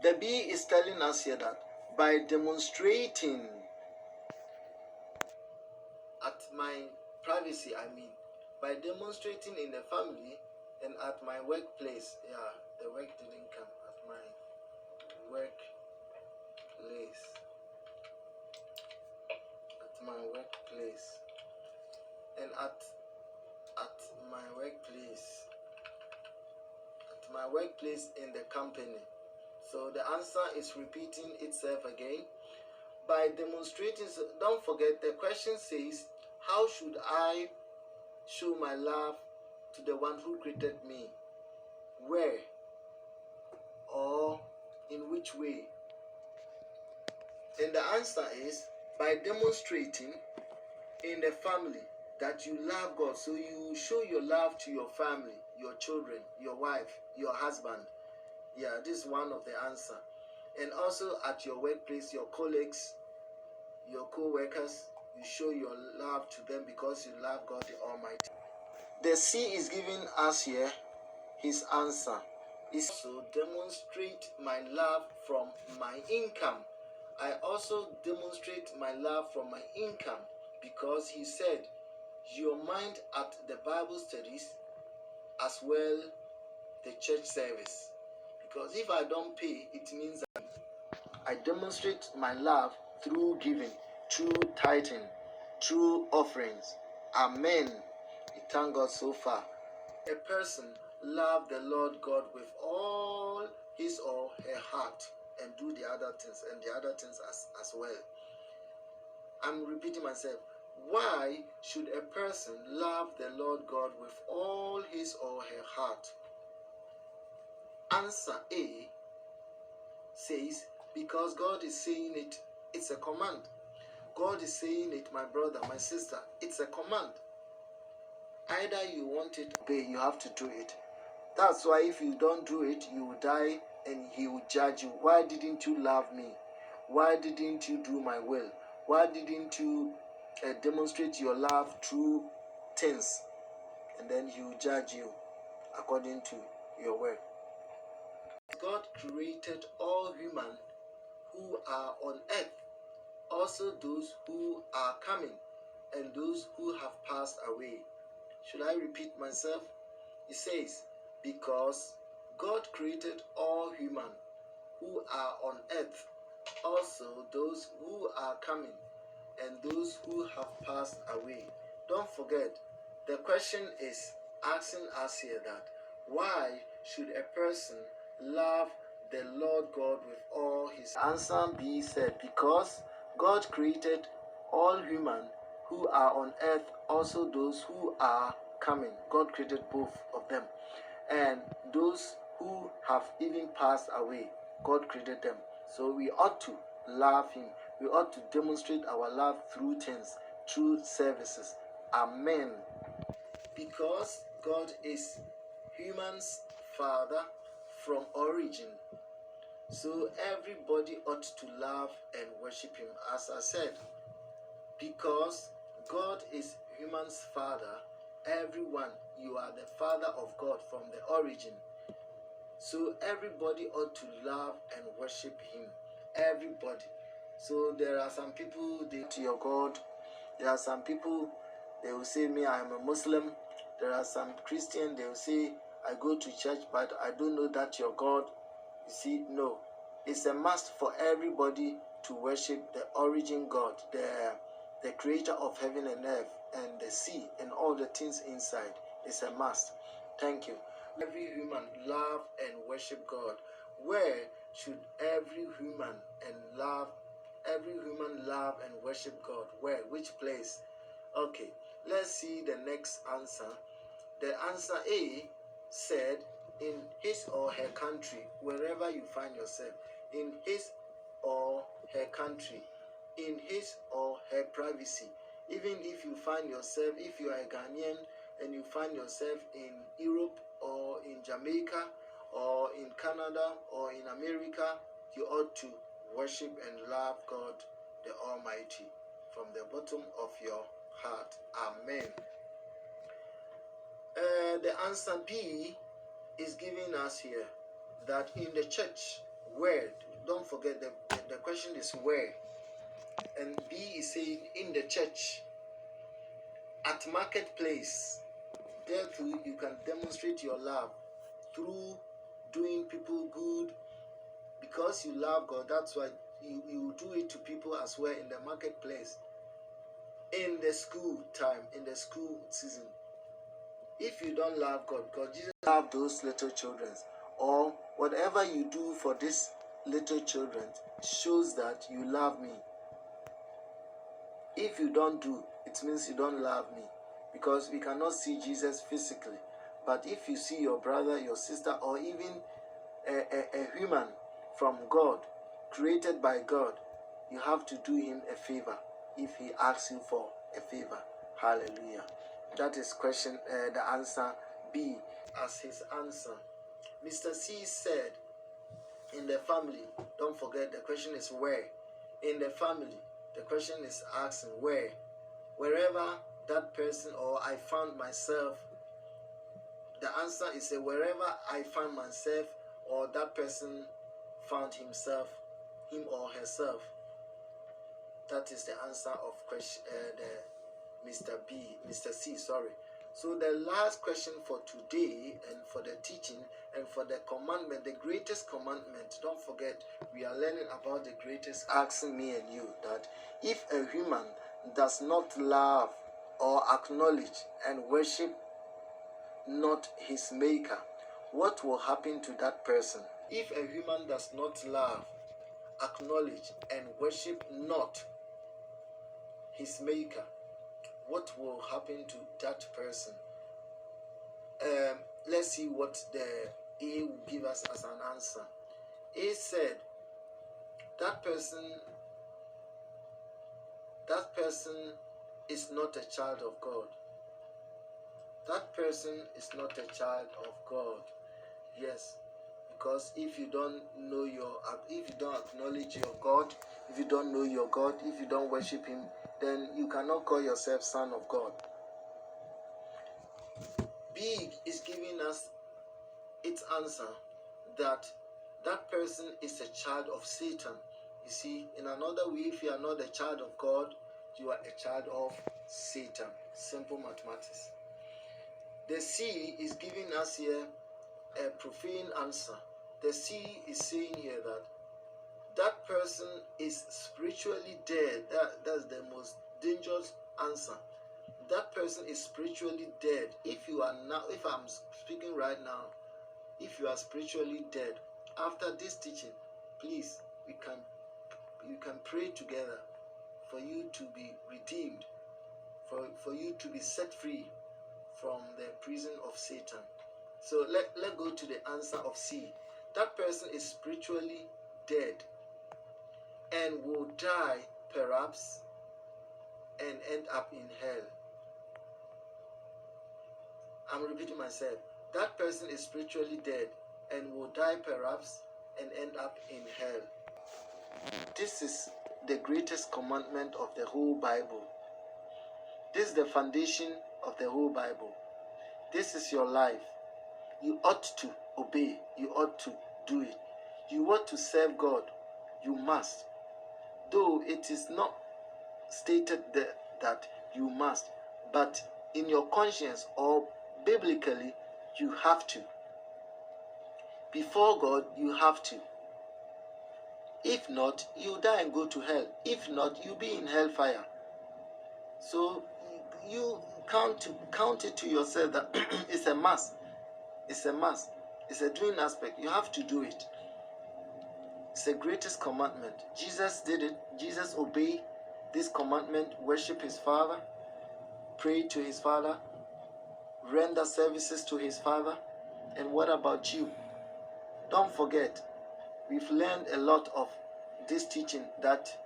The B is telling us here that by demonstrating at my privacy, by demonstrating in the family and at my workplace. Yeah, the work didn't come. At my workplace. At my workplace. And at my workplace. At my workplace in the company. So the answer is repeating itself again. By demonstrating, so don't forget the question says, how should I show my love to the one who created me? Where or in which way? And the answer is by demonstrating in the family that you love God. So you show your love to your family, your children, your wife, your husband. Yeah, this is one of the answer. And also at your workplace, your colleagues, your co-workers, you show your love to them because you love God the Almighty. The C is giving us here his answer. Is also demonstrate my love from my income. I also demonstrate my love from my income because he said your mind at the Bible studies as well the church service. Because if I don't pay, it means that I demonstrate my love through giving, through tithing, through offerings. Amen. We thank God so far. A person love the Lord God with all his or her heart and do the other things and the other things as well. I'm repeating myself. Why should a person love the Lord God with all his or her heart? Answer A says, because God is saying it, it's a command. God is saying it, my brother, my sister, it's a command. Either you want it or you have to do it. That's why if you don't do it, you will die and he will judge you. Why didn't you love me? Why didn't you do my will? Why didn't you demonstrate your love through things? And then he will judge you according to your work. God created all human who are on earth, also those who are coming and those who have passed away. Should I repeat myself? It says, because God created all human who are on earth, also those who are coming and those who have passed away. Don't forget, the question is asking us here that why should a person love the Lord God with all his answer B said, because God created all human who are on earth, also those who are coming. God created both of them. And those who have even passed away, God created them. So we ought to love him. We ought to demonstrate our love through things, through services. Amen. Because God is human's father from origin, so everybody ought to love and worship him. As I said, because God is human's father, everyone, you are the father of God from the origin. So everybody ought to love and worship him. Everybody. So there are some people, they to your God. There are some people, they will say, me, I am a Muslim. There are some Christians, they will say, I go to church, but I don't know that your God. You see, no. It's a must for everybody to worship the origin God, the creator of heaven and earth, and the sea, and all the things inside. It's a must. Thank you. Every human love and worship God. Where should every human love and worship God? Where? Which place? Okay, let's see the next answer. The answer A said, in his or her country, wherever you find yourself, in his or her country, in his or her privacy. Even if you find yourself, if you are a Ghanaian and you find yourself in Europe or in Jamaica or in Canada or in America, you ought to worship and love God the Almighty from the bottom of your heart. Amen. The answer B is giving us here that in the church, Where? Don't forget the question is where. And B is saying in the church, at marketplace. There too, you can demonstrate your love through doing people good. Because you love God, that's why you do it to people as well in the marketplace, in the school time, in the school season. If you don't love God, Jesus love those little children, or whatever you do for these little children shows that you love me. If you don't do, it means you don't love me, because we cannot see Jesus physically. But if you see your brother, your sister, or even a human from God, created by God, you have to do him a favor if he asks you for a favor. Hallelujah. That is question, the answer B as his answer. Mr. C said, in the family, don't forget the question is where. In the family, the question is asking where. Wherever that person or I found myself, the answer is wherever I find myself or that person found himself, him or herself. That is the answer of question, Mr. C, sorry. So the last question for today and for the teaching and for the commandment, the greatest commandment, don't forget, we are learning about the greatest, asking me and you that if a human does not love or acknowledge and worship not his maker, what will happen to that person? If a human does not love, acknowledge and worship not his maker, what will happen to that person? Let's see what the A will give us as an answer. A said that person is not a child of God. That person is not a child of God. Yes, because if you don't know if you don't acknowledge your God, if you don't know your God, if you don't worship him, then you cannot call yourself son of God. B is giving us its answer that that person is a child of Satan. You see, in another way, if you are not a child of God, you are a child of Satan. Simple mathematics. The C is giving us here a profane answer. The C is saying here that that person is spiritually dead. That's the most dangerous answer. That person is spiritually dead. If I'm speaking right now, if you are spiritually dead, after this teaching, please, you can pray together for you to be redeemed, for you to be set free from the prison of Satan. So let's go to the answer of C. That person is spiritually dead and will die perhaps and end up in hell. I'm repeating myself. That person is spiritually dead and will die perhaps and end up in hell. This is the greatest commandment of the whole Bible. This is the foundation of the whole Bible. This is your life. You ought to obey. You ought to do it. You ought to serve God. You must. Though it is not stated that you must, but in your conscience or biblically, you have to. Before God, you have to. If not, you die and go to hell. If not, you be in hellfire. So you count it to yourself that it's a must. It's a must. It's a doing aspect. You have to do it. It's the greatest commandment. Jesus did it. Jesus obeyed this commandment. Worship his Father. Pray to his Father. Render services to his Father. And what about you? Don't forget, we've learned a lot of this teaching that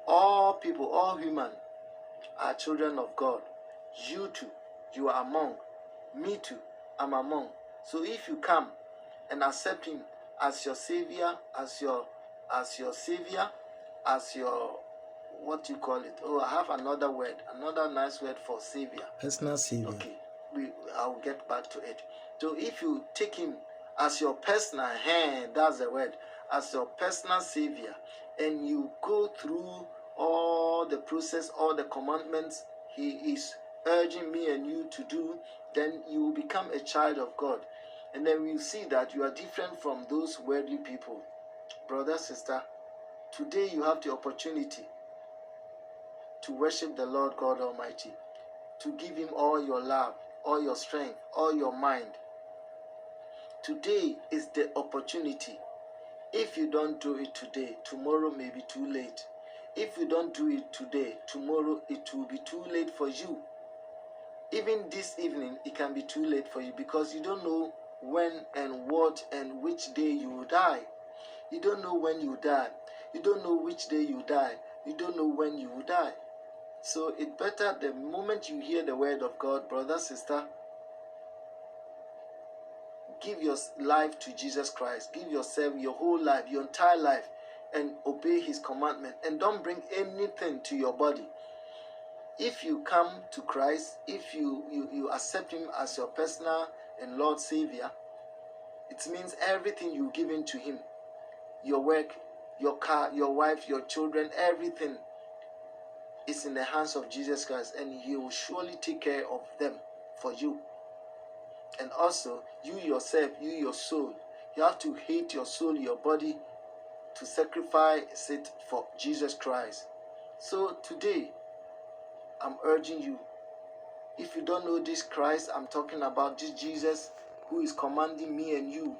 all people, all human, are children of God. You too, you are among. Me too, I'm among. So if you come and accept him as your savior, as your savior, as your, what you call it? Oh, I have another word, another nice word for savior. Personal savior. Okay, I'll get back to it. So if you take him as your personal hand, that's the word, as your personal Savior, and you go through all the process, all the commandments He is urging me and you to do, then you will become a child of God. And then we'll see that you are different from those worldly people. Brother, sister, today you have the opportunity to worship the Lord God Almighty, to give Him all your love, all your strength, all your mind. Today is the opportunity. If you don't do it today, tomorrow may be too late. If you don't do it today, tomorrow it will be too late for you. Even this evening, it can be too late for you, because you don't know when and what and which day you will die. You don't know when you die. You don't know which day you die. You don't know when you will die. So it's better the moment you hear the word of God, brother, sister, give your life to Jesus Christ. Give yourself, your whole life, your entire life, and obey His commandment. And don't bring anything to your body. If you come to Christ, if you accept Him as your personal and Lord Savior, it means everything you give in to Him, your work, your car, your wife, your children, everything is in the hands of Jesus Christ, and He will surely take care of them for you. And also, you yourself, you your soul, you have to hate your soul, your body, to sacrifice it for Jesus Christ. So today, I'm urging you, if you don't know this Christ, I'm talking about this Jesus who is commanding me and you